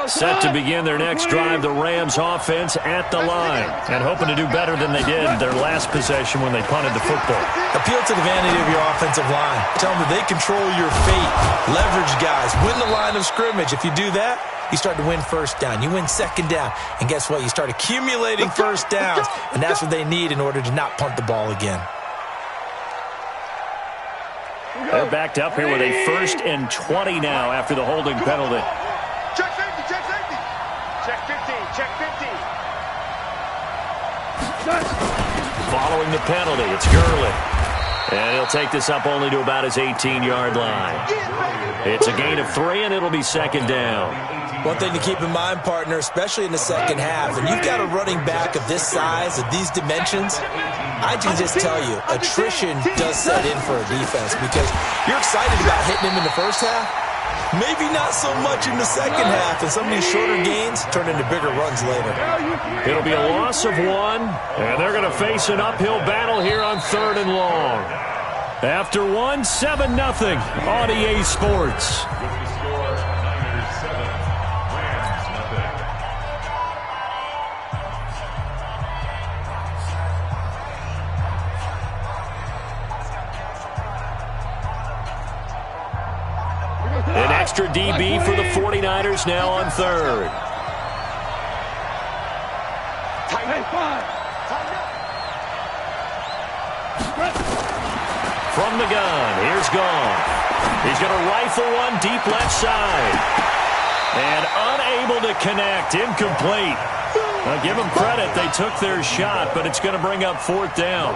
Set to begin their next drive, the Rams offense at the line. And hoping to do better than they did their last possession when they punted the football. Appeal to the vanity of your offensive line. Tell them that they control your fate. Leverage guys. Win the line of scrimmage. If you do that, you start to win first down. You win second down. And guess what? You start accumulating first downs. And that's what they need in order to not punt the ball again. They're backed up here with a 1st and 20 now after the holding penalty. Check safety, check safety. Check 15, check 15. Following the penalty, it's Gurley. And he'll take this up only to about his 18-yard line. It's a gain of 3, and it'll be second down. One thing to keep in mind, partner, especially in the second half, and you've got a running back of this size, of these dimensions, I can just tell you, attrition does set in for a defense because you're excited about hitting him in the first half. Maybe not so much in the second half, and some of these shorter gains turn into bigger runs later. It'll be a loss of 1, and they're going to face an uphill battle here on 3rd and long. After 1, 7-0 on EA Sports. An extra DB for the 49ers now on 3rd. From the gun, here's Goff. He's going to rifle one deep left side. And unable to connect, incomplete. Now give them credit, they took their shot, but it's going to bring up 4th down.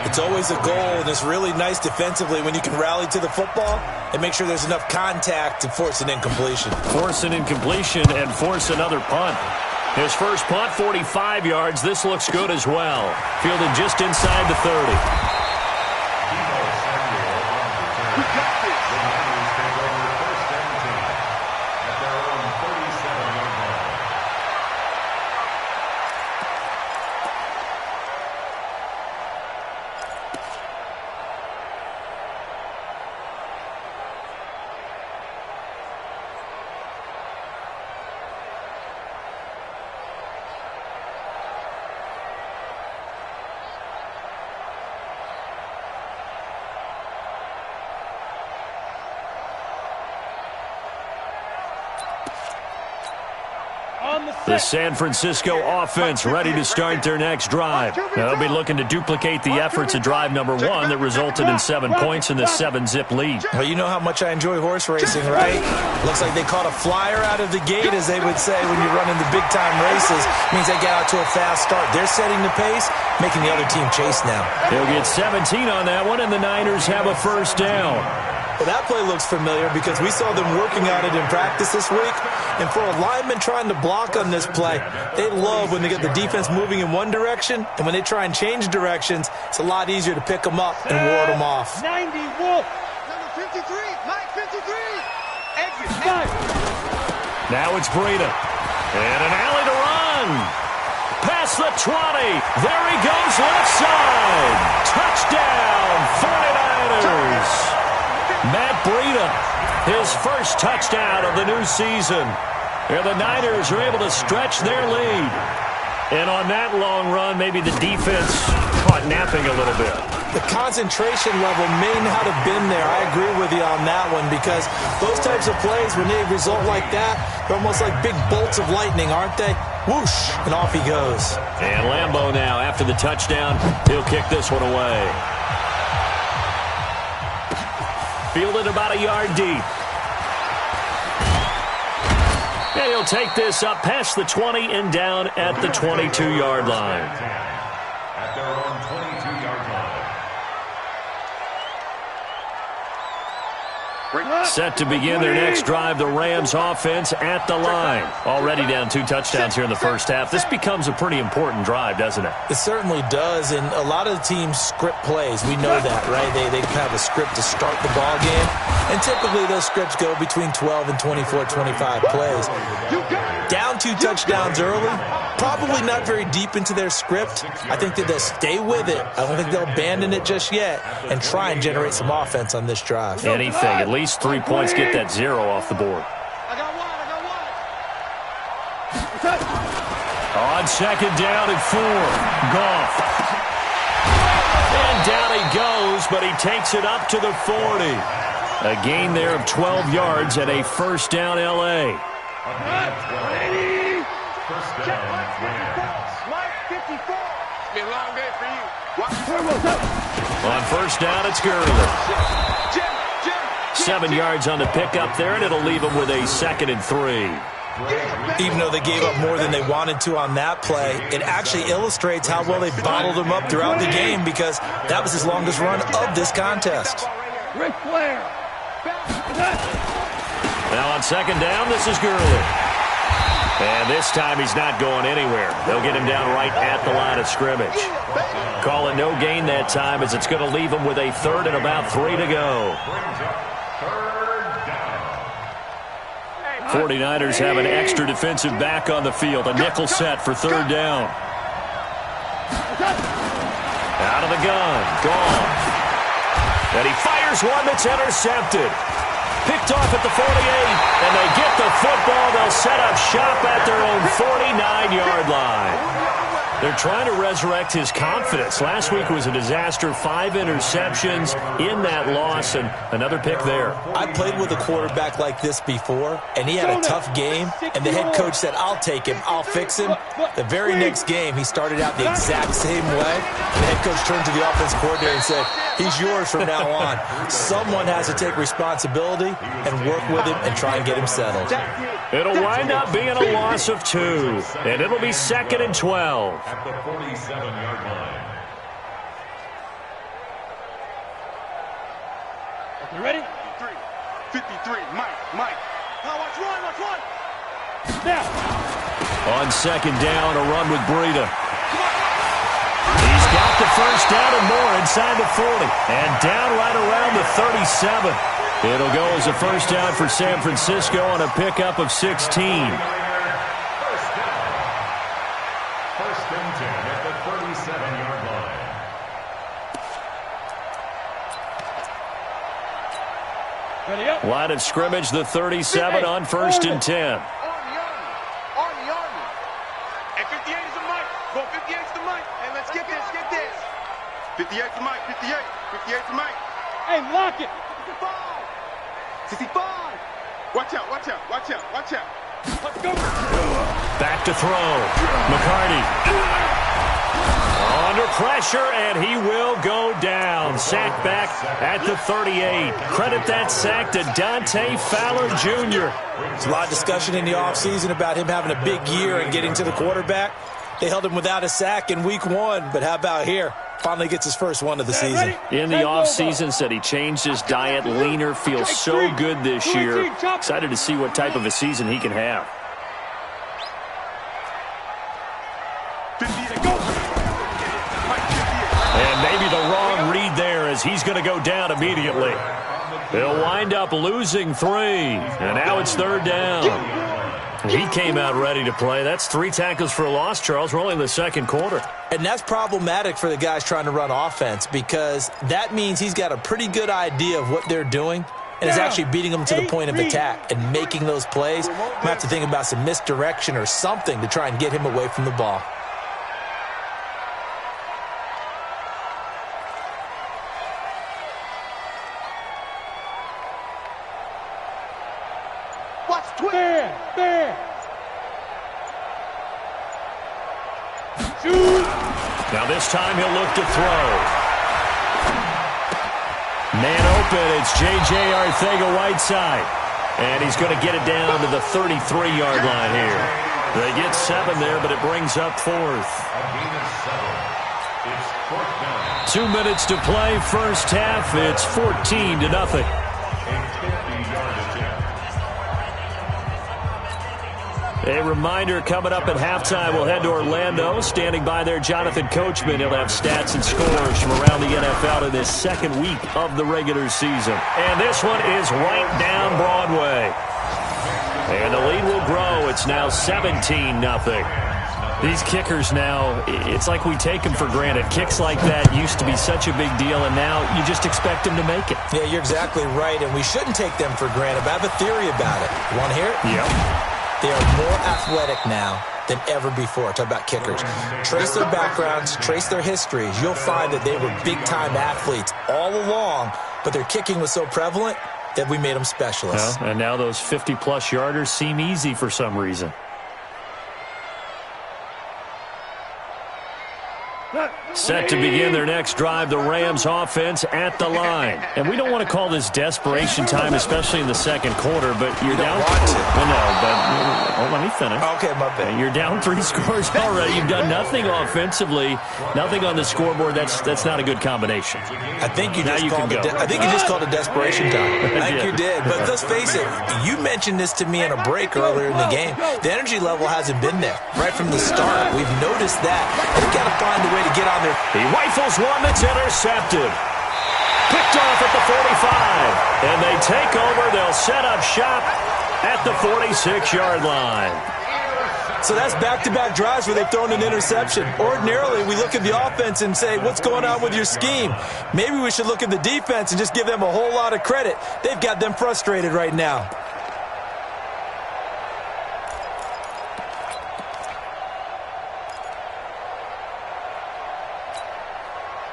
It's always a goal, and it's really nice defensively when you can rally to the football and make sure there's enough contact to force an incompletion. Force an incompletion and force another punt. His first punt, 45 yards. This looks good as well. Fielded just inside the 30. The San Francisco offense ready to start their next drive. They'll be looking to duplicate the efforts of drive number 1 that resulted in 7 points in the 7-zip lead. Well, you know how much I enjoy horse racing, right? Looks like they caught a flyer out of the gate, as they would say when you're running the big-time races. Means they get out to a fast start. They're setting the pace, making the other team chase now. They'll get 17 on that one, and the Niners have a first down. Well, that play looks familiar because we saw them working on it in practice this week. And for a lineman trying to block on this play, they love when they get the defense moving in one direction. And when they try and change directions, it's a lot easier to pick them up and ward them off. 90 Wolf. Number 53, Mike 53. Exit. Now it's Breida. And an alley to run. Past the 20. There he goes, left side. Touchdown, 49ers. Matt Breida, his first touchdown of the new season. And the Niners are able to stretch their lead. And on that long run, maybe the defense caught napping a little bit. The concentration level may not have been there. I agree with you on that one because those types of plays, when they result like that, they're almost like big bolts of lightning, aren't they? Whoosh, and off he goes. And Lambeau now, after the touchdown, he'll kick this one away. Fielded about a yard deep. And he'll take this up past the 20 and down at the 22-yard line. At their own 22-yard line. Set to begin their next drive, the Rams offense at the line. Already down 2 touchdowns here in the first half. This becomes a pretty important drive, doesn't it? It certainly does, and a lot of the teams script plays. We know that, right? They have a script to start the ball game, and typically those scripts go between 12 and 24, 25 plays. Down 2 touchdowns early, probably not very deep into their script. I think that they'll stay with it. I don't think they'll abandon it just yet and try and generate some offense on this drive. Anything, at least 3 points, get that 0 off the board. I got one. On second down and 4, Goff. And down he goes, but he takes it up to the 40. A gain there of 12 yards and a first down L.A. First down, Mike 54. Be a long day for you. On first down, it's Gurley. 7 yards on the pickup there, and it'll leave him with a 2nd and 3. Even though they gave up more than they wanted to on that play, it actually illustrates how well they bottled him up throughout the game, because that was his longest run of this contest. Ric Flair. Now on second down, this is Gurley. And this time he's not going anywhere. They'll get him down right at the line of scrimmage. Call it no gain that time, as it's going to leave him with a 3rd and about 3 to go. 49ers have an extra defensive back on the field. A nickel set for 3rd down. Out of the gun. Gone. And he fires one that's intercepted. Picked off at the 48, and they get the football. They'll set up shop at their own 49-yard line. They're trying to resurrect his confidence. Last week was a disaster. 5 interceptions in that loss, and another pick there. I played with a quarterback like this before, and he had a tough game, and the head coach said, I'll take him, I'll fix him. The very next game, he started out the exact same way. The head coach turned to the offense coordinator and said, he's yours from now on. Someone has to take responsibility and work with him and try and get him settled. It'll wind up being a loss of 2, and it'll be 2nd and 12. At the 47-yard line. You ready? 53, Mike. Now watch one. Now. On second down, a run with Breida. He's got the first down and more inside the 40. And down right around the 37. It'll go as a first down for San Francisco on a pickup of 16. First and 10 at the 37-yard line. Ready up. Line of scrimmage, the 37 on first and 10. Army. And 58 is the Mike. Go 58 is the Mike. And let's get this. 58 is the Mike. 58 is the Mike. Hey, lock it. 65. Watch out. Let's go. Back to throw. McCarty. Under pressure, and he will go down. Sack back at the 38. Credit that sack to Dante Fowler Jr. There's a lot of discussion in the offseason about him having a big year and getting to the quarterback. They held him without a sack in week 1, but how about here? Finally gets his first one of the season. In the offseason, said he changed his diet, leaner, feels so good this year. Excited to see what type of a season he can have. And maybe the wrong read there, as he's going to go down immediately. They'll wind up losing 3, and now it's 3rd down. He came out ready to play. That's 3 tackles for a loss, Charles. We're only in the second quarter. And that's problematic for the guys trying to run offense, because that means he's got a pretty good idea of what they're doing and is actually beating them to the point of attack and making those plays. Might have to think about some misdirection or something to try and get him away from the ball. There. Shoot. Now this time he'll look to throw. Man open, it's J.J. Arcega-Whiteside. And he's going to get it down to the 33-yard line here. They get 7 there, but it brings up 4th. A gain of 7. It's 4th down. 2 minutes to play, first half. It's 14-0. A 50-yard attempt. A reminder, coming up at halftime, we'll head to Orlando. Standing by there, Jonathan Coachman. He'll have stats and scores from around the NFL in this second week of the regular season. And this one is right down Broadway. And the lead will grow. It's now 17-0. These kickers now, it's like we take them for granted. Kicks like that used to be such a big deal, and now you just expect them to make it. Yeah, you're exactly right, and we shouldn't take them for granted. But I have a theory about it. You want to hear it? Yep. They are more athletic now than ever before. Talk about kickers. Trace their backgrounds, trace their histories. You'll find that they were big-time athletes all along, but their kicking was so prevalent that we made them specialists. Well, and now those 50-plus yarders seem easy for some reason. Set to begin their next drive, the Rams offense at the line. And we don't want to call this desperation time, especially in the second quarter, but you're down. Well, no, but let me finish. Okay, my bad. You're down 3 scores already. You've done nothing offensively, nothing on the scoreboard. That's not a good combination. I think you just called it desperation time. I think you did. But let's face it, you mentioned this to me in a break earlier in the game. The energy level hasn't been there right from the start. We've noticed that. They've got to find a way to get on there. He rifles one that's intercepted. Picked off at the 45. And they take over. They'll set up shop at the 46-yard line. So that's back-to-back drives where they've thrown an interception. Ordinarily, we look at the offense and say, what's going on with your scheme? Maybe we should look at the defense and just give them a whole lot of credit. They've got them frustrated right now.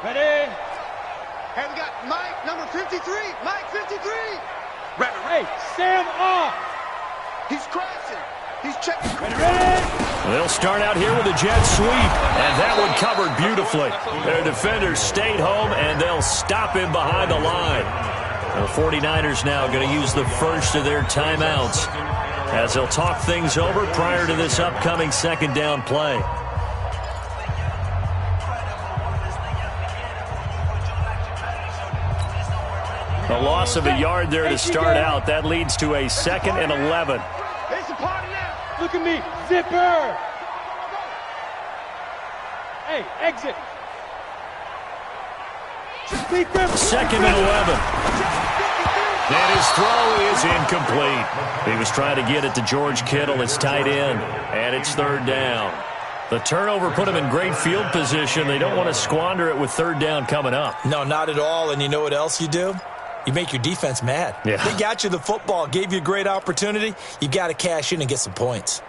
Ready? Hey, we got Mike, number 53. Mike, 53. Ready. Hey, Sam off. He's crashing. He's checking. Ready? They'll start out here with a jet sweep, and that one covered beautifully. Their defenders stayed home, and they'll stop him behind the line. The 49ers now going to use the first of their timeouts as they'll talk things over prior to this upcoming second down play. A loss of a yard there to start out. That leads to a 2nd and 11. It's a party now. Look at me. Zipper. Hey, exit. 2nd and 11. And his throw is incomplete. He was trying to get it to George Kittle, his tight end, and it's 3rd down. The turnover put him in great field position. They don't want to squander it with 3rd down coming up. No, not at all. And you know what else you do? You make your defense mad. Yeah. They got you the football, gave you a great opportunity. You got to cash in and get some points.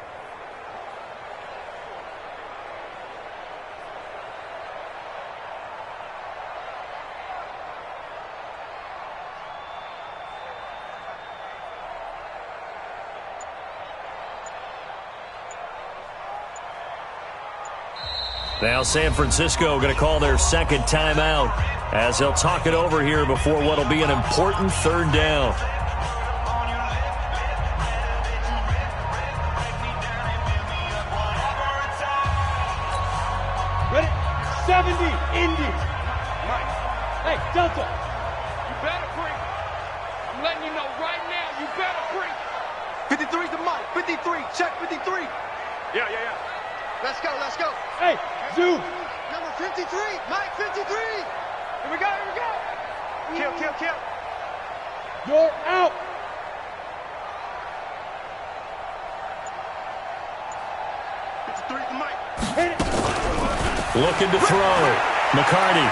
Now San Francisco going to call their 2nd timeout as they'll talk it over here before what will be an important 3rd down. Ready? 70, Indy. Mike. Hey, Delta. You better break. I'm letting you know right now, you better break. 53's the Mike. 53. Check 53. Yeah. Let's go. Hey, Zoo. Number 53. Mike, 53. Here we go. Kill. You're out. Hit it. Looking to throw. McCarty.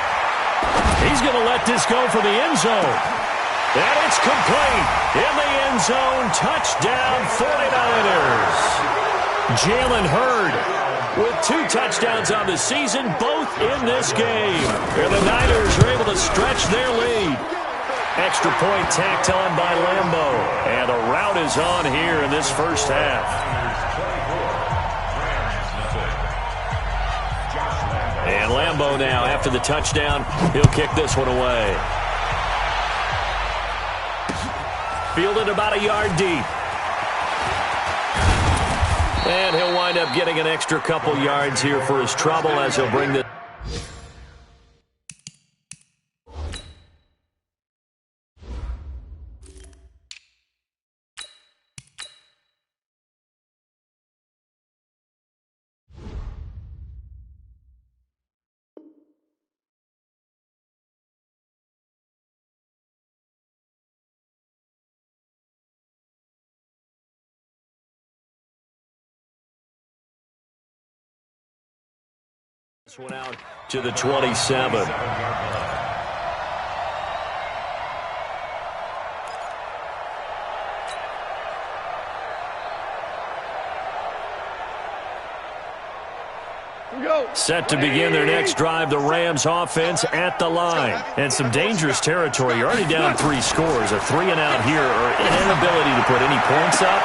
He's going to let this go for the end zone. And it's complete. In the end zone. Touchdown 49ers. Jalen Hurd with 2 touchdowns on the season, both in this game. And the Niners are able to stretch their lead. Extra point tacked on by Lambo. And a rout is on here in this first half. And Lambo now, after the touchdown, he'll kick this one away. Fielded about a yard deep. And he'll wind up getting an extra couple yards here for his trouble as he'll bring the... This one out to the 27. Set to begin their next drive, the Rams offense at the line. And some dangerous territory. You're already down 3 scores. A 3-and-out here or an inability to put any points up.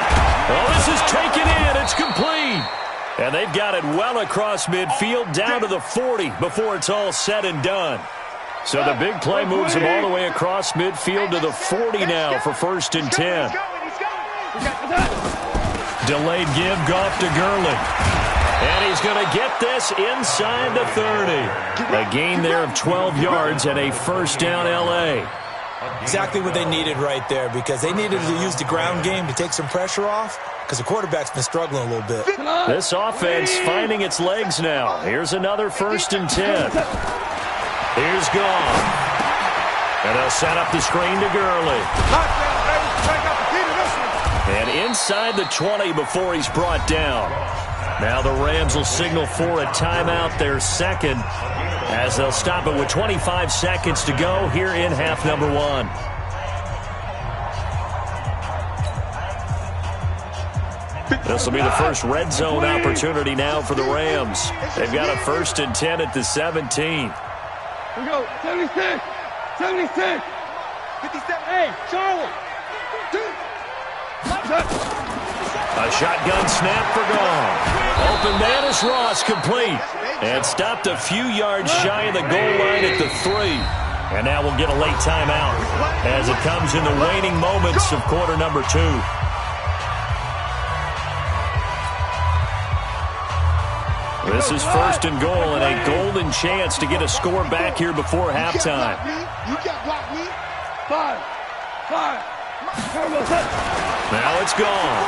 Oh, this is taken in. It's complete. And they've got it well across midfield down to the 40 before it's all said and done. So the big play moves him all the way across midfield to the 40 now for 1st and 10. Delayed give, Goff to Gurley. And he's going to get this inside the 30. A gain there of 12 yards and a 1st down L.A. Exactly what they needed right there, because they needed to use the ground game to take some pressure off, because the quarterback's been struggling a little bit. This offense finding its legs now. Here's another 1st and 10. Here's Goff. And they'll set up the screen to Gurley. And inside the 20 before he's brought down. Now the Rams will signal for a timeout, their second, as they'll stop it with 25 seconds to go here in half number 1. This will be the first red zone opportunity now for the Rams. They've got a 1st and 10 at the 17. We go, 76, 76, 57, hey, Charlie. A shotgun snap for Goff. Open man is Ross, complete. And stopped a few yards shy of the goal line at the 3. And now we'll get a late timeout as it comes in the waning moments of quarter number 2. This is 1st and goal and a golden chance to get a score back here before halftime. You can't block me. 5. Now it's gone.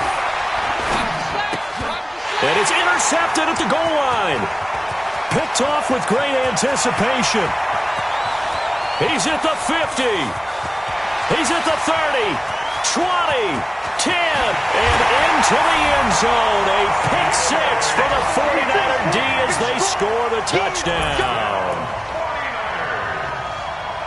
And it's intercepted at the goal line. Picked off with great anticipation. He's at the 50. He's at the 30. 20. 10. And into the end zone. A pick 6 for the 49er D as they score the touchdown.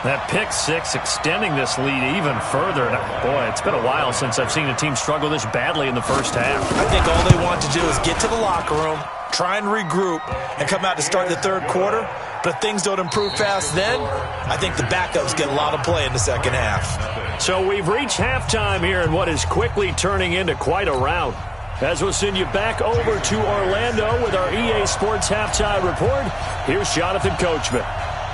That pick 6 extending this lead even further. Boy, it's been a while since I've seen a team struggle this badly in the first half. I think all they want to do is get to the locker room, try and regroup, and come out to start the 3rd quarter. But if things don't improve fast then, I think the backups get a lot of play in the 2nd half. So we've reached halftime here in what is quickly turning into quite a rout. As we'll send you back over to Orlando with our EA Sports Halftime Report, here's Jonathan Coachman.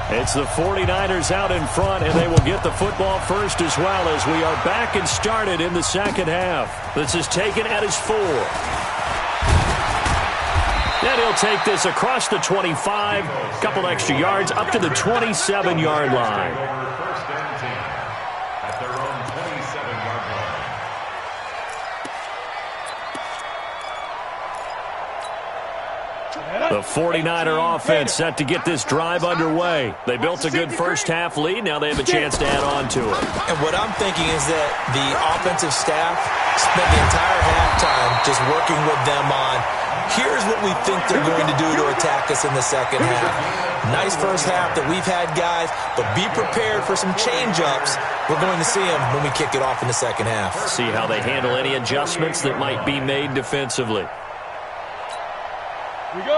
It's the 49ers out in front, and they will get the football first as well as we are back and started in the 2nd half. This is taken at his 4. And he'll take this across the 25, couple extra yards up to the 27-yard line. The 49er offense set to get this drive underway. They built a good first half lead. Now they have a chance to add on to it. And what I'm thinking is that the offensive staff spent the entire halftime just working with them on, here's what we think they're going to do to attack us in the 2nd half. Nice first half that we've had, guys, but be prepared for some change-ups. We're going to see them when we kick it off in the 2nd half. See how they handle any adjustments that might be made defensively.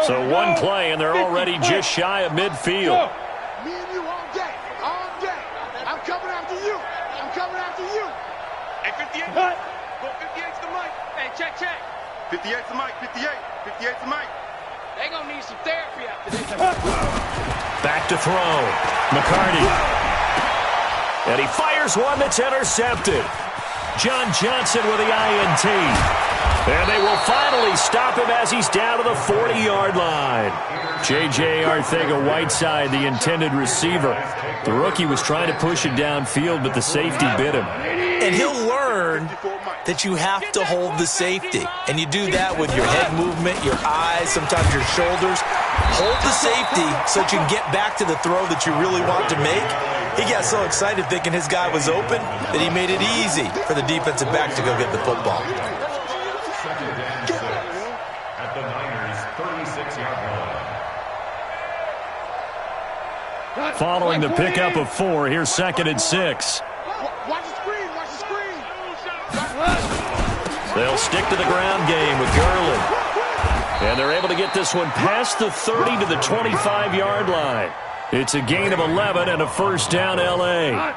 So one play, and they're already just shy of midfield. Me and you all day, all day. I'm coming after you. I'm coming after you. Hey, 58. Go 58's the mic. Hey, check. 58's the mic. 58's the mic. They gonna need some therapy after this. Back to throw. McCarty. And he fires one that's intercepted. John Johnson with the INT. And they will finally stop him as he's down to the 40-yard line. J.J. Arcega-Whiteside, the intended receiver. The rookie was trying to push it downfield, but the safety bit him. And he'll learn that you have to hold the safety. And you do that with your head movement, your eyes, sometimes your shoulders. Hold the safety so that you can get back to the throw that you really want to make. He got so excited thinking his guy was open that he made it easy for the defensive back to go get the football. At the Niners' 36-yard line. Following the pickup of 4, here's 2nd and 6. Watch the screen. Watch the screen. They'll stick to the ground game with Gurley. And they're able to get this one past the 30 to the 25-yard line. It's a gain of 11 and a first down, L.A. Now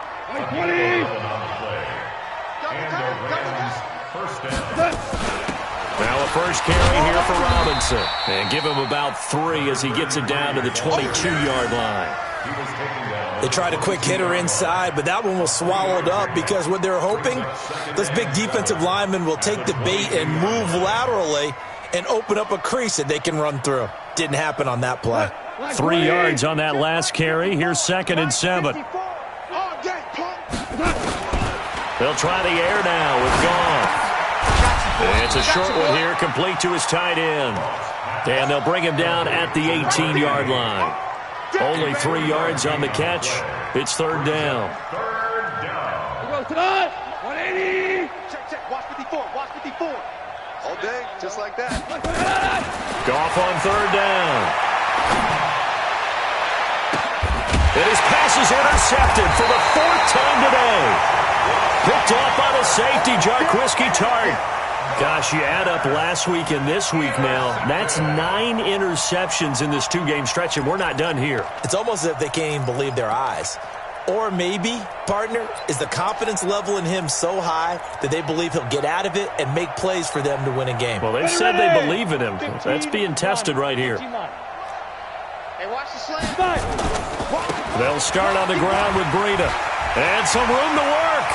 a first carry here for Robinson. And give him about 3 as he gets it down to the 22-yard line. They tried a quick hitter inside, but that one was swallowed up because what they're hoping, those big defensive linemen will take the bait and move laterally and open up a crease that they can run through. Didn't happen on that play. 3 yards on that last carry. Here's 2nd and 7. They'll try the air now with Goff. It's a short one here, complete to his tight end. And they'll bring him down at the 18-yard line. Only 3 yards on the catch. It's 3rd down. 180. Check. Watch 54. Watch 54. All day, just like that. Goff on 3rd down. And his pass is intercepted for the 4th time today. Picked off by the safety, Jarquiski Tart. Gosh, you add up last week and this week now. That's 9 interceptions in this 2-game stretch, and we're not done here. It's almost as if they can't even believe their eyes. Or maybe, partner, is the confidence level in him so high that they believe he'll get out of it and make plays for them to win a game. Well, they've said they believe in him. That's being tested right here. Hey, watch the slant. They'll start on the ground with Breida. And some room to work.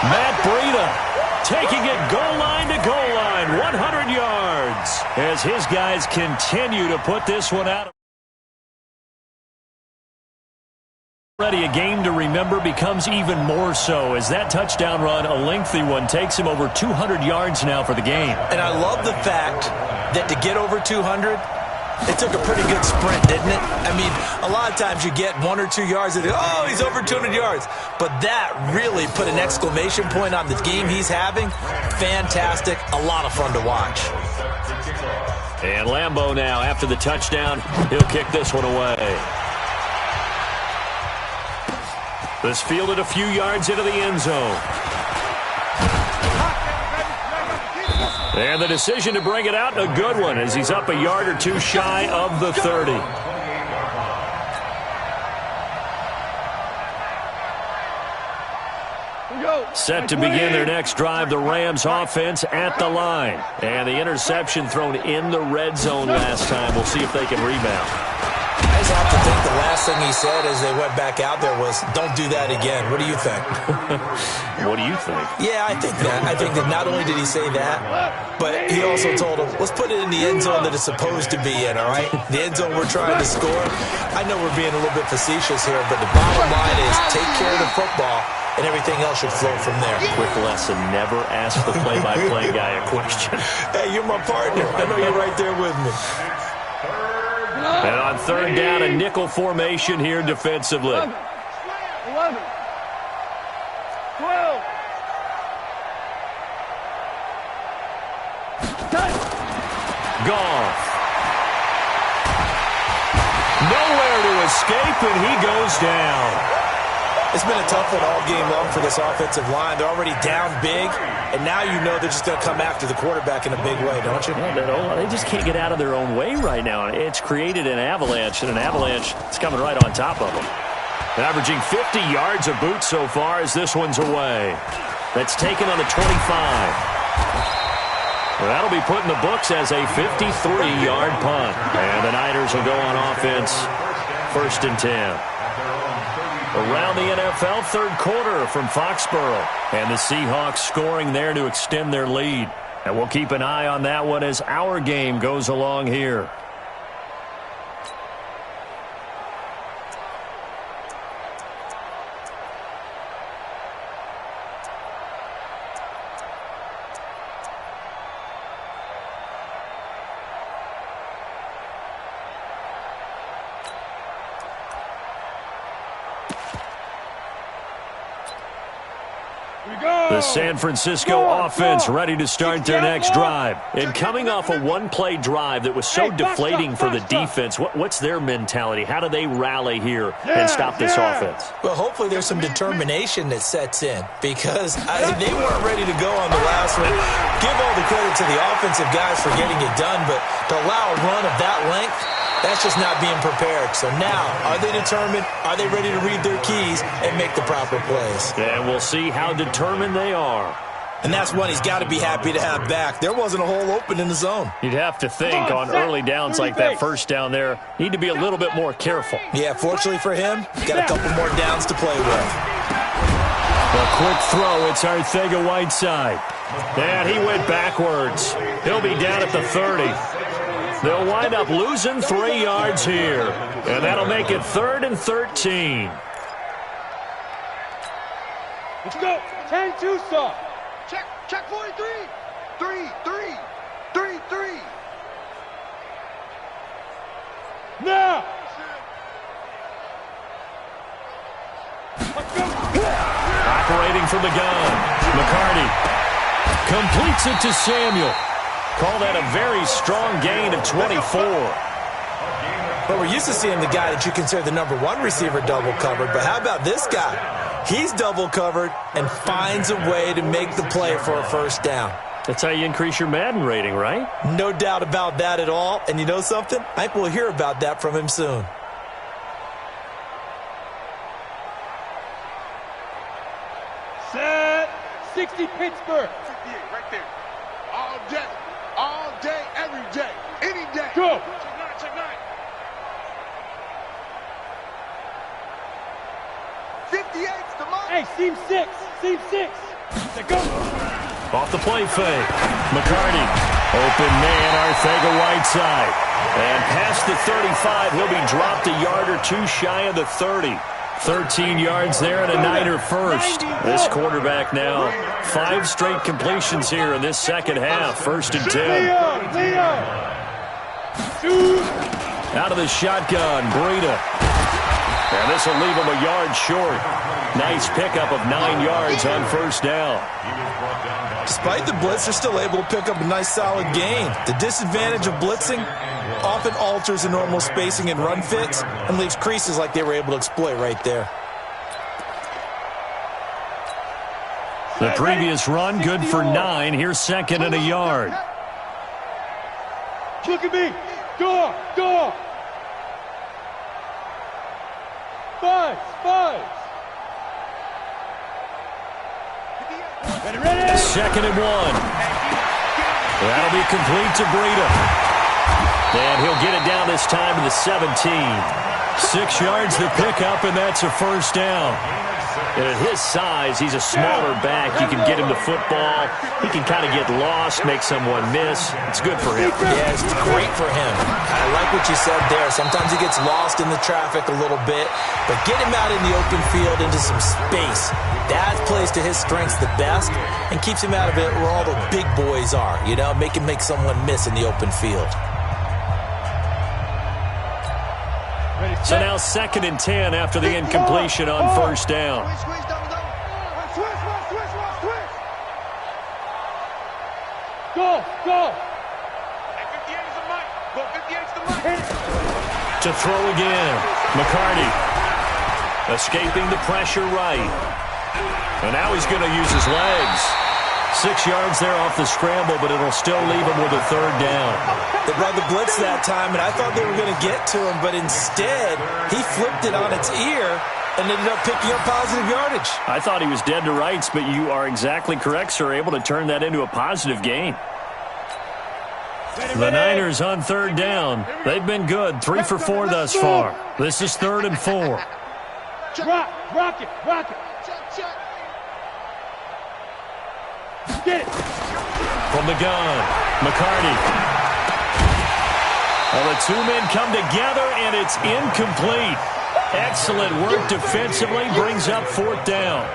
Matt Breida taking it goal line to goal line, 100 yards, as his guys continue to put this one out. Already a game to remember becomes even more so as that touchdown run, a lengthy one, takes him over 200 yards now for the game. And I love the fact that to get over 200, it took a pretty good sprint, didn't it? I mean, a lot of times you get 1 or 2 yards and, oh, he's over 200 yards. But that really put an exclamation point on the game he's having. Fantastic. A lot of fun to watch. And Lambeau now, after the touchdown, he'll kick this one away. This fielded a few yards into the end zone. And the decision to bring it out, a good one, as he's up a yard or 2 shy of the 30. Set to begin their next drive, the Rams offense at the line. And the interception thrown in the red zone last time. We'll see if they can rebound. I just have to think the last thing he said as they went back out there was, don't do that again. What do you think? What do you think? Yeah, I think that. I think that not only did he say that, but he also told him, let's put it in the end zone that it's supposed to be in, all right? The end zone we're trying to score. I know we're being a little bit facetious here, but the bottom line is take care of the football, and everything else should flow from there. Quick lesson, never ask the play-by-play guy a question. Hey, you're my partner. I know you're right there with me. And on 3rd down, a nickel formation here defensively. 11, 12. Goff. Nowhere to escape, and he goes down. It's been a tough one all game long for this offensive line. They're already down big, and now you know they're just going to come after the quarterback in a big way, don't you? Yeah, they just can't get out of their own way right now. It's created an avalanche, and an avalanche is coming right on top of them. Averaging 50 yards a boot so far as this one's away. That's taken on the 25. Well, that'll be put in the books as a 53-yard punt. And the Niners will go on offense, 1st and 10. Around the NFL, 3rd quarter from Foxborough. And the Seahawks scoring there to extend their lead. And we'll keep an eye on that one as our game goes along here. The San Francisco offense ready to start their next drive. And coming off a one-play drive that was so deflating for the defense, what's their mentality? How do they rally here and stop this offense? Well, hopefully there's some determination that sets in because they weren't ready to go on the last one. Give all the credit to the offensive guys for getting it done, but to allow a run of that length, that's just not being prepared. So now, are they determined? Are they ready to read their keys and make the proper plays? And we'll see how determined they are. And that's one he's got to be happy to have back. There wasn't a hole open in the zone. You'd have to think on early downs like that first down there, need to be a little bit more careful. Yeah, fortunately for him, got a couple more downs to play with. A quick throw, it's Arcega-Whiteside. And he went backwards. He'll be down at the 30. They'll wind up losing 3 yards here. And that'll make it 3rd and 13. Let's go. 10-2, sir. Check 43. 3. Now. Let's go. Operating from the gun. McCarty completes it to Samuel. Call that a very strong gain of 24. Well, we're used to seeing the guy that you consider the #1 receiver double covered, but how about this guy? He's double covered and finds a way to make the play for a first down. That's how you increase your Madden rating, right? No doubt about that at all. And you know something? I think we'll hear about that from him soon. Set. 60 Pittsburgh. 58 right there. All day, every day, any day. Go. Check 9. 58's the mark. Hey, seam 6. Let's go. Off the play fake. McCarty. Open man, Arcega-Whiteside. And past the 35, he'll be dropped a yard or two shy of the 30. 13 yards there and a Niner first. This quarterback now, 5 straight completions here in this second half. 1st and 10. Out of the shotgun, Breida. And this will leave him a yard short. Nice pickup of 9 yards on 1st down. Despite the blitz, they're still able to pick up a nice solid gain. The disadvantage of blitzing often alters the normal spacing and run fits and leaves creases like they were able to exploit right there. The previous run good for 9. Here's 2nd and a yard. Look at me. Go. Five. Ready. 2nd and 1. That'll be complete to Breida. And he'll get it down this time to the 17. 6 yards to pick up, and that's a 1st down. And at his size, he's a smaller back. You can get him the football. He can kind of get lost, make someone miss. It's good for him. Yeah, it's great for him. I like what you said there. Sometimes he gets lost in the traffic a little bit, but get him out in the open field into some space. That plays to his strengths the best and keeps him out of it where all the big boys are, you know, make him make someone miss in the open field. So now 2nd and 10 after the incompletion on 1st down. Go. To throw again. McCarty escaping the pressure right. And now he's going to use his legs. 6 yards there off the scramble, but it'll still leave him with a 3rd down. They brought the blitz that time, and I thought they were going to get to him, but instead, he flipped it on its ear and ended up picking up positive yardage. I thought he was dead to rights, but you are exactly correct, sir, able to turn that into a positive gain. The Niners on 3rd down. They've been good, 3 for 4 thus far. This is 3rd and 4. Rock it. Check. Get it. From the gun, McCarty. Well, the 2 men come together, and it's incomplete. Excellent work defensively, brings up 4th down.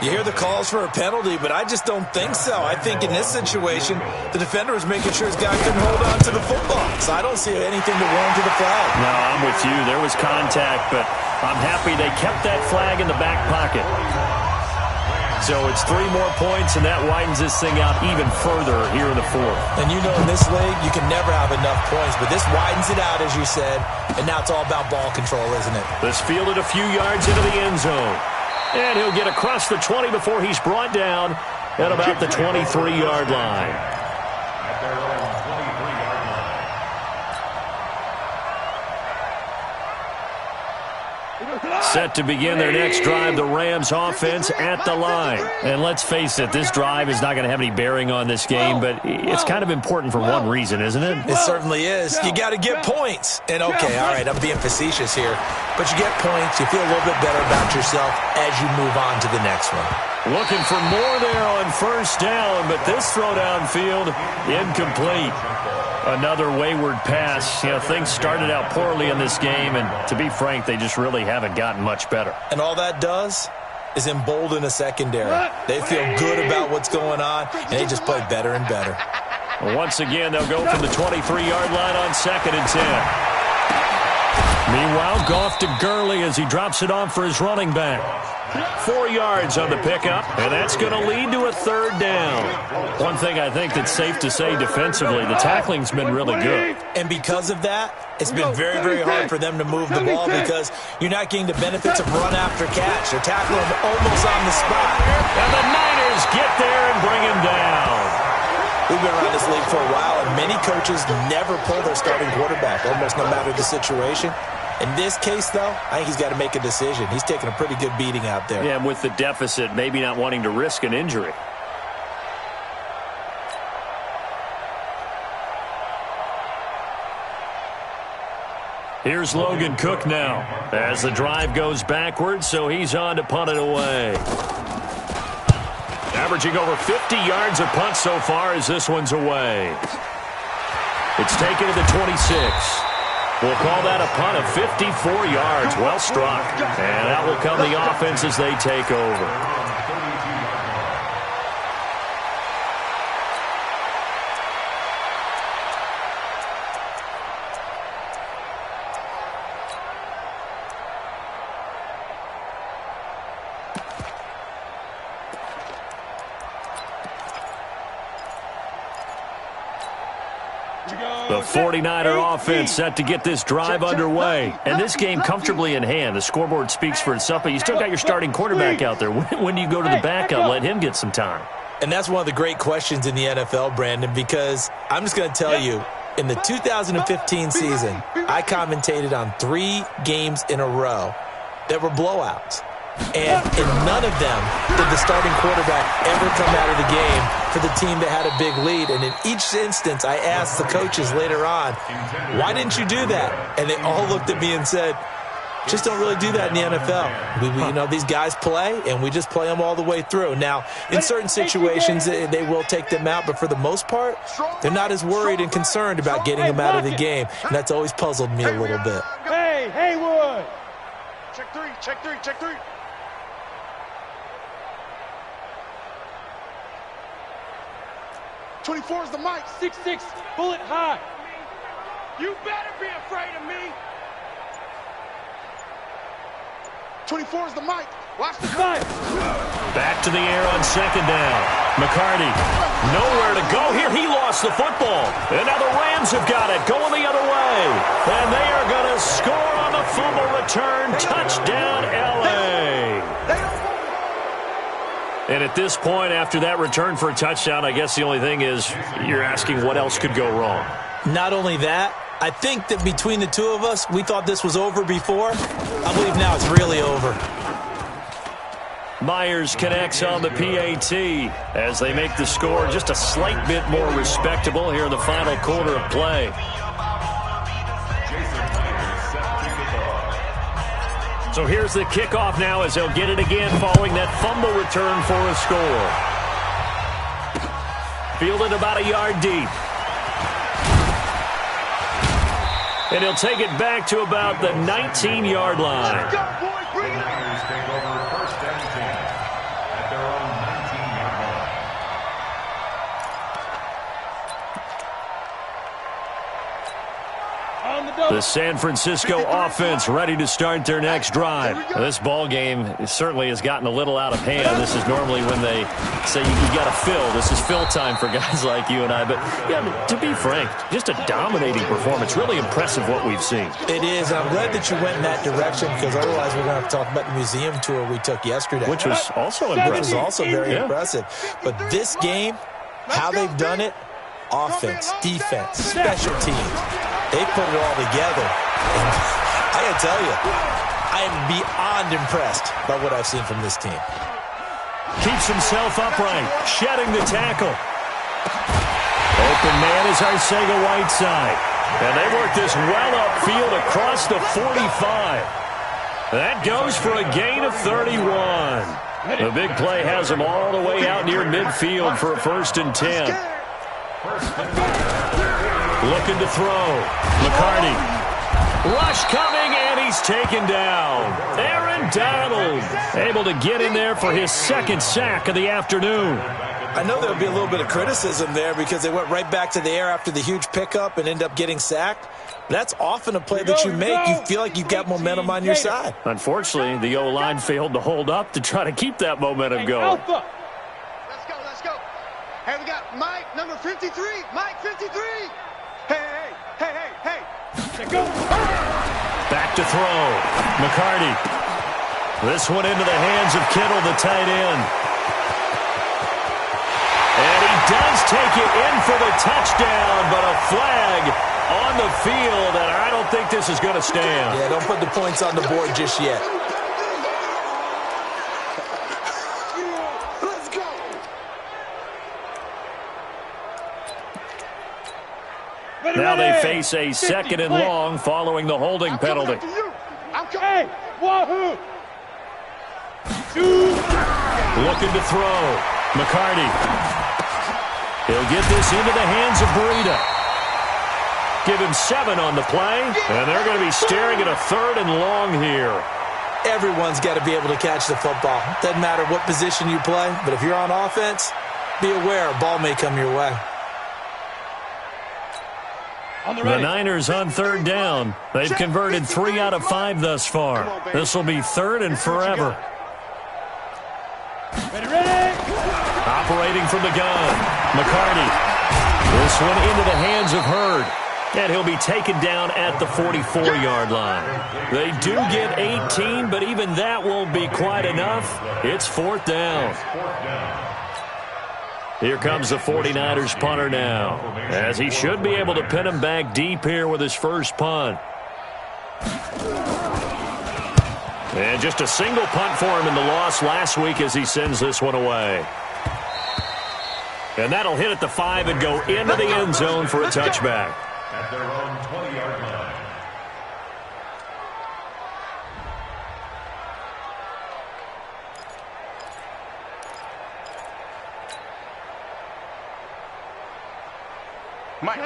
You hear the calls for a penalty, but I just don't think so. I think in this situation, the defender was making sure his guy couldn't hold on to the football. So I don't see anything to warrant to the flag. No, I'm with you. There was contact, but I'm happy they kept that flag in the back pocket. So it's 3 more points, and that widens this thing out even further here in the fourth. And you know in this league, you can never have enough points, but this widens it out, as you said, and now it's all about ball control, isn't it? This fielded a few yards into the end zone. And he'll get across the 20 before he's brought down at about the 23-yard line. At their own 23-yard line. Set to begin their next drive, the Rams offense at the line. And let's face it, this drive is not going to have any bearing on this game, but it's kind of important for one reason, isn't it? It certainly is. You got to get points. And okay, all right, I'm being facetious here, but you get points, you feel a little bit better about yourself as you move on to the next one. Looking for more there on first down, but this throw downfield, incomplete. Another wayward pass. You know, things started out poorly in this game, and to be frank, they just really haven't gotten much better. And all that does is embolden a secondary. They feel good about what's going on, and they just play better and better. Once again, they'll go from the 23-yard line on 2nd and 10. Meanwhile, Goff to Gurley as he drops it off for his running back. 4 yards on the pickup, and that's going to lead to a 3rd down. One thing I think that's safe to say defensively, the tackling's been really good. And because of that, it's been very, very hard for them to move the ball because you're not getting the benefits of run after catch. They're tackling him almost on the spot. And the Niners get there and bring him down. We've been around this league for a while, and many coaches never pull their starting quarterback, almost no matter the situation. In this case, though, I think he's got to make a decision. He's taking a pretty good beating out there. Yeah, with the deficit, maybe not wanting to risk an injury. Here's Logan Cook now as the drive goes backwards, so he's on to punt it away. Averaging over 50 yards a punt so far as this one's away. It's taken to the 26. We'll call that a punt of 54 yards. Well struck. And out will come the offense as they take over. The 49er offense set to get this drive underway. And this game comfortably in hand. The scoreboard speaks for itself, but you still got your starting quarterback out there. When do you go to the backup, let him get some time? And that's one of the great questions in the NFL, Brandon, because I'm just going to tell you, in the 2015 season, I commentated on 3 games in a row that were blowouts. And in none of them did the starting quarterback ever come out of the game for the team that had a big lead. And in each instance, I asked the coaches later on, why didn't you do that? And they all looked at me and said, just don't really do that in the NFL. You know, these guys play, and we just play them all the way through. Now, in certain situations, they will take them out, but for the most part, they're not as worried and concerned about getting them out of the game. And that's always puzzled me a little bit. Hey, Haywood! Check 3, check 3, check 3. 24 is the mic. 6'6", bullet high. You better be afraid of me. 24 is the mic. Watch the mic. Back to the air on 2nd down. McCarty, nowhere to go here. He lost the football. And now the Rams have got it, going the other way. And they are going to score on the fumble return. Touchdown, L.A. And at this point, after that return for a touchdown, I guess the only thing is you're asking what else could go wrong. Not only that, I think that between the two of us, we thought this was over before. I believe now it's really over. Myers connects on the PAT as they make the score just a slight bit more respectable here in the final quarter of play. So here's the kickoff now as they'll get it again following that fumble return for a score. Fielded about a yard deep. And he'll take it back to about the 19-yard line. The Niners take over 1st and 10 at their own 19-yard line. The San Francisco offense ready to start their next drive. This ball game certainly has gotten a little out of hand. This is normally when they say you got to fill. This is fill time for guys like you and I. But yeah, to be frank, just a dominating performance. Really impressive what we've seen. It is. I'm glad that you went in that direction because otherwise we're going to have to talk about the museum tour we took yesterday. Which was also impressive. Which was also very impressive. But this game, how they've done it, offense, defense, special teams, they put it all together. And I got to tell you, I am beyond impressed by what I've seen from this team. Keeps himself upright, shedding the tackle. Open man is Arcega-Whiteside. And they work this well upfield across the 45. That goes for a gain of 31. The big play has him all the way out near midfield for a 1st and 10. Looking to throw. McCarty. Rush coming, and he's taken down. Aaron Donald able to get in there for his 2nd sack of the afternoon. I know there'll be a little bit of criticism there because they went right back to the air after the huge pickup and end up getting sacked. That's often a play that you make. You feel like you've got momentum on your side. Unfortunately, the O-line failed to hold up to try to keep that momentum going. Let's go. Hey, we got Mike, number 53. Mike, 53. Hey. Back to throw. McCarty. This one into the hands of Kittle, the tight end. And he does take it in for the touchdown, but a flag on the field, and I don't think this is going to stand. Yeah, don't put the points on the board just yet. Let's go. Now they face a 2nd and long following the holding penalty. Hey, wahoo! Looking to throw. McCarty. He'll get this into the hands of Breida. Give him 7 on the play, and they're going to be staring at a 3rd and long here. Everyone's got to be able to catch the football. Doesn't matter what position you play, but if you're on offense, be aware a ball may come your way. The Niners on 3rd down. They've converted 3 out of 5 thus far. This will be 3rd and forever. Operating from the gun. McCarty. This one into the hands of Hurd. And he'll be taken down at the 44-yard line. They do get 18, but even that won't be quite enough. It's 4th down. Here comes the 49ers punter now, as he should be able to pin him back deep here with his first punt. And just a single punt for him in the loss last week as he sends this one away. And that'll hit at the 5 and go into the end zone for a touchback. At their own 20-yard line.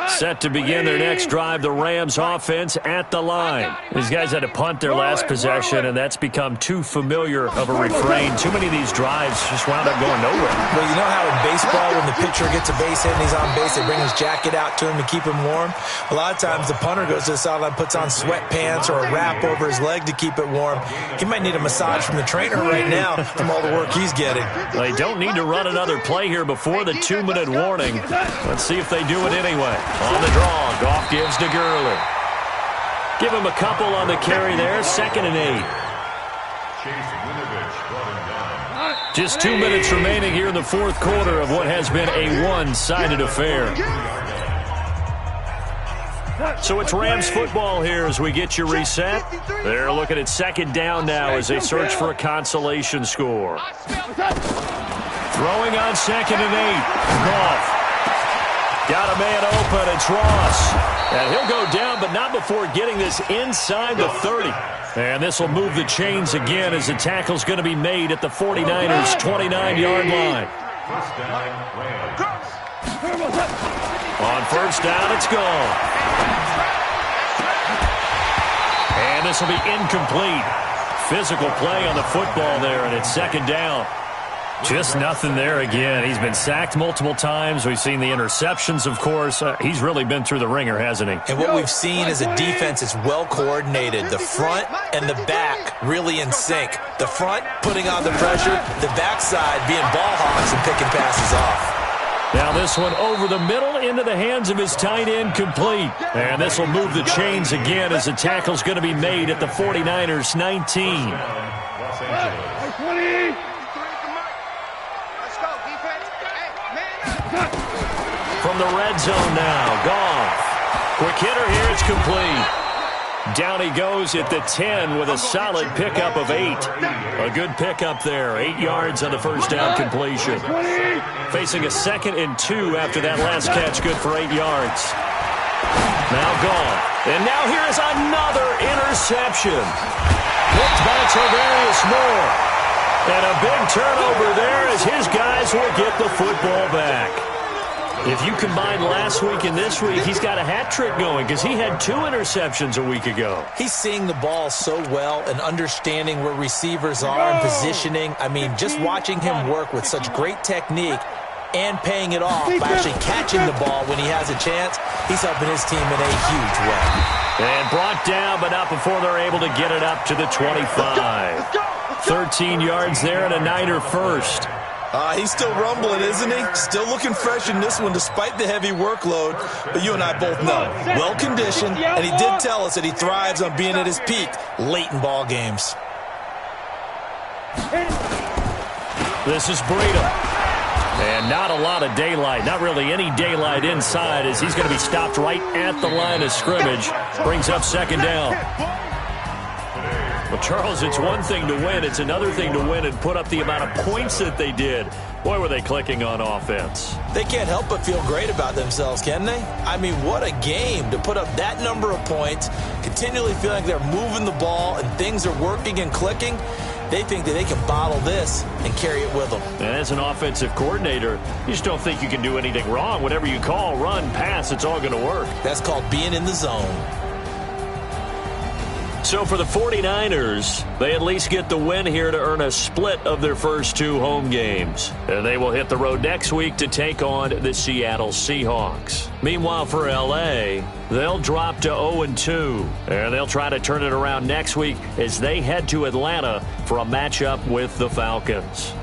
Set to begin their next drive, the Rams offense at the line. These guys had to punt their last possession, and that's become too familiar of a refrain. Too many of these drives just wound up going nowhere. Well, you know how in baseball, when the pitcher gets a base hit and he's on base, they bring his jacket out to him to keep him warm? A lot of times the punter goes to the sideline, puts on sweatpants or a wrap over his leg to keep it warm. He might need a massage from the trainer right now from all the work he's getting. They don't need to run another play here before the 2-minute warning. Let's see if they do it anyway. On the draw, Goff gives to Gurley. Give him a couple on the carry there, 2nd and 8. Just 2 minutes remaining here in the 4th quarter of what has been a one-sided affair. So it's Rams football here as we get you reset. They're looking at 2nd down now as they search for a consolation score. Throwing on 2nd and 8. Goff. Got a man open, it's Ross. And he'll go down, but not before getting this inside the 30. And this will move the chains again as the tackle's going to be made at the 49ers' 29-yard line. On 1st down, it's gone. And this will be incomplete. Physical play on the football there, and it's 2nd down. Just nothing there again. He's been sacked multiple times. We've seen the interceptions, of course. He's really been through the ringer, hasn't he? And what we've seen is a defense that's well coordinated. The front and the back really in sync. The front putting on the pressure, the backside being ball hawks and picking passes off. Now this one over the middle into the hands of his tight end, complete. And this will move the chains again as the tackle's going to be made at the 49ers 19. From the red zone now, Goff. Quick hitter here, it's complete. Down he goes at the 10 with a solid pickup of 8. A good pickup there, 8 yards on the first down completion. Facing a 2nd and 2 after that last catch, good for 8 yards. Now Goff. And now here is another interception. Picked by Tavarius Moore. And a big turnover there as his guys will get the football back. If you combine last week and this week, he's got a hat trick going because he had 2 interceptions a week ago. He's seeing the ball so well and understanding where receivers are and positioning. I mean, just watching him work with such great technique and paying it off by actually catching the ball when he has a chance, he's helping his team in a huge way. And brought down, but not before they're able to get it up to the 25. 13 yards there and a Niner first. He's still rumbling, isn't he? Still looking fresh in this one despite the heavy workload. But you and I both know, well-conditioned, and he did tell us that he thrives on being at his peak late in ball games. This is Breida. And not a lot of daylight, not really any daylight inside as he's going to be stopped right at the line of scrimmage. Brings up 2nd down. Well, Charles, it's one thing to win. It's another thing to win and put up the amount of points that they did. Boy, were they clicking on offense. They can't help but feel great about themselves, can they? I mean, what a game to put up that number of points, continually feeling like they're moving the ball and things are working and clicking. They think that they can bottle this and carry it with them. And as an offensive coordinator, you just don't think you can do anything wrong. Whatever you call, run, pass, it's all going to work. That's called being in the zone. So for the 49ers, they at least get the win here to earn a split of their first 2 home games. And they will hit the road next week to take on the Seattle Seahawks. Meanwhile, for L.A., they'll drop to 0-2. And they'll try to turn it around next week as they head to Atlanta for a matchup with the Falcons.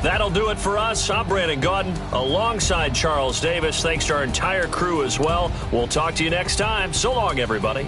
That'll do it for us. I'm Brandon Gaudin alongside Charles Davis. Thanks to our entire crew as well. We'll talk to you next time. So long, everybody.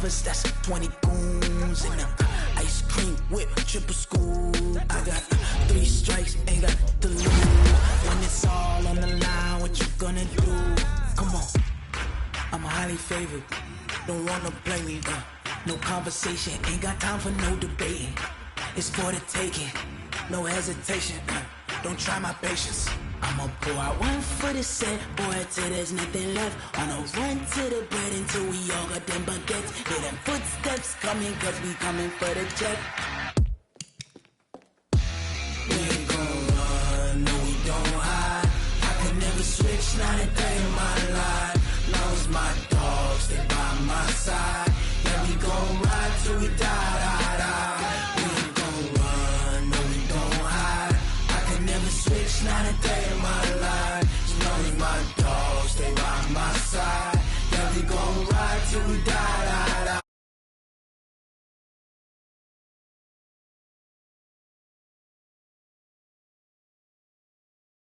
choppers, that's 20 goons in them. Ice cream whip, triple scoop. I got 3 strikes, ain't got to lose. When it's all on the line, what you gonna do? Come on, I'm highly favored. Don't wanna play me, no conversation, ain't got time for no debating. It's for the taking, no hesitation. Don't try my patience. I'ma pour out one for the set, boy, till there's nothing left. On a run to the bread until we all got them baguettes. Hear them footsteps coming, cause we coming for the jet. We ain't gon' run, no we don't hide. I could never switch, not a day in my life. Long as my dogs, they by my side. Yeah, we gon' ride till we die. We ain't gon' run, no we don't hide. I could never switch, not a day in my life. As long as my dogs, they by my side. Yeah, we gon' ride till we die.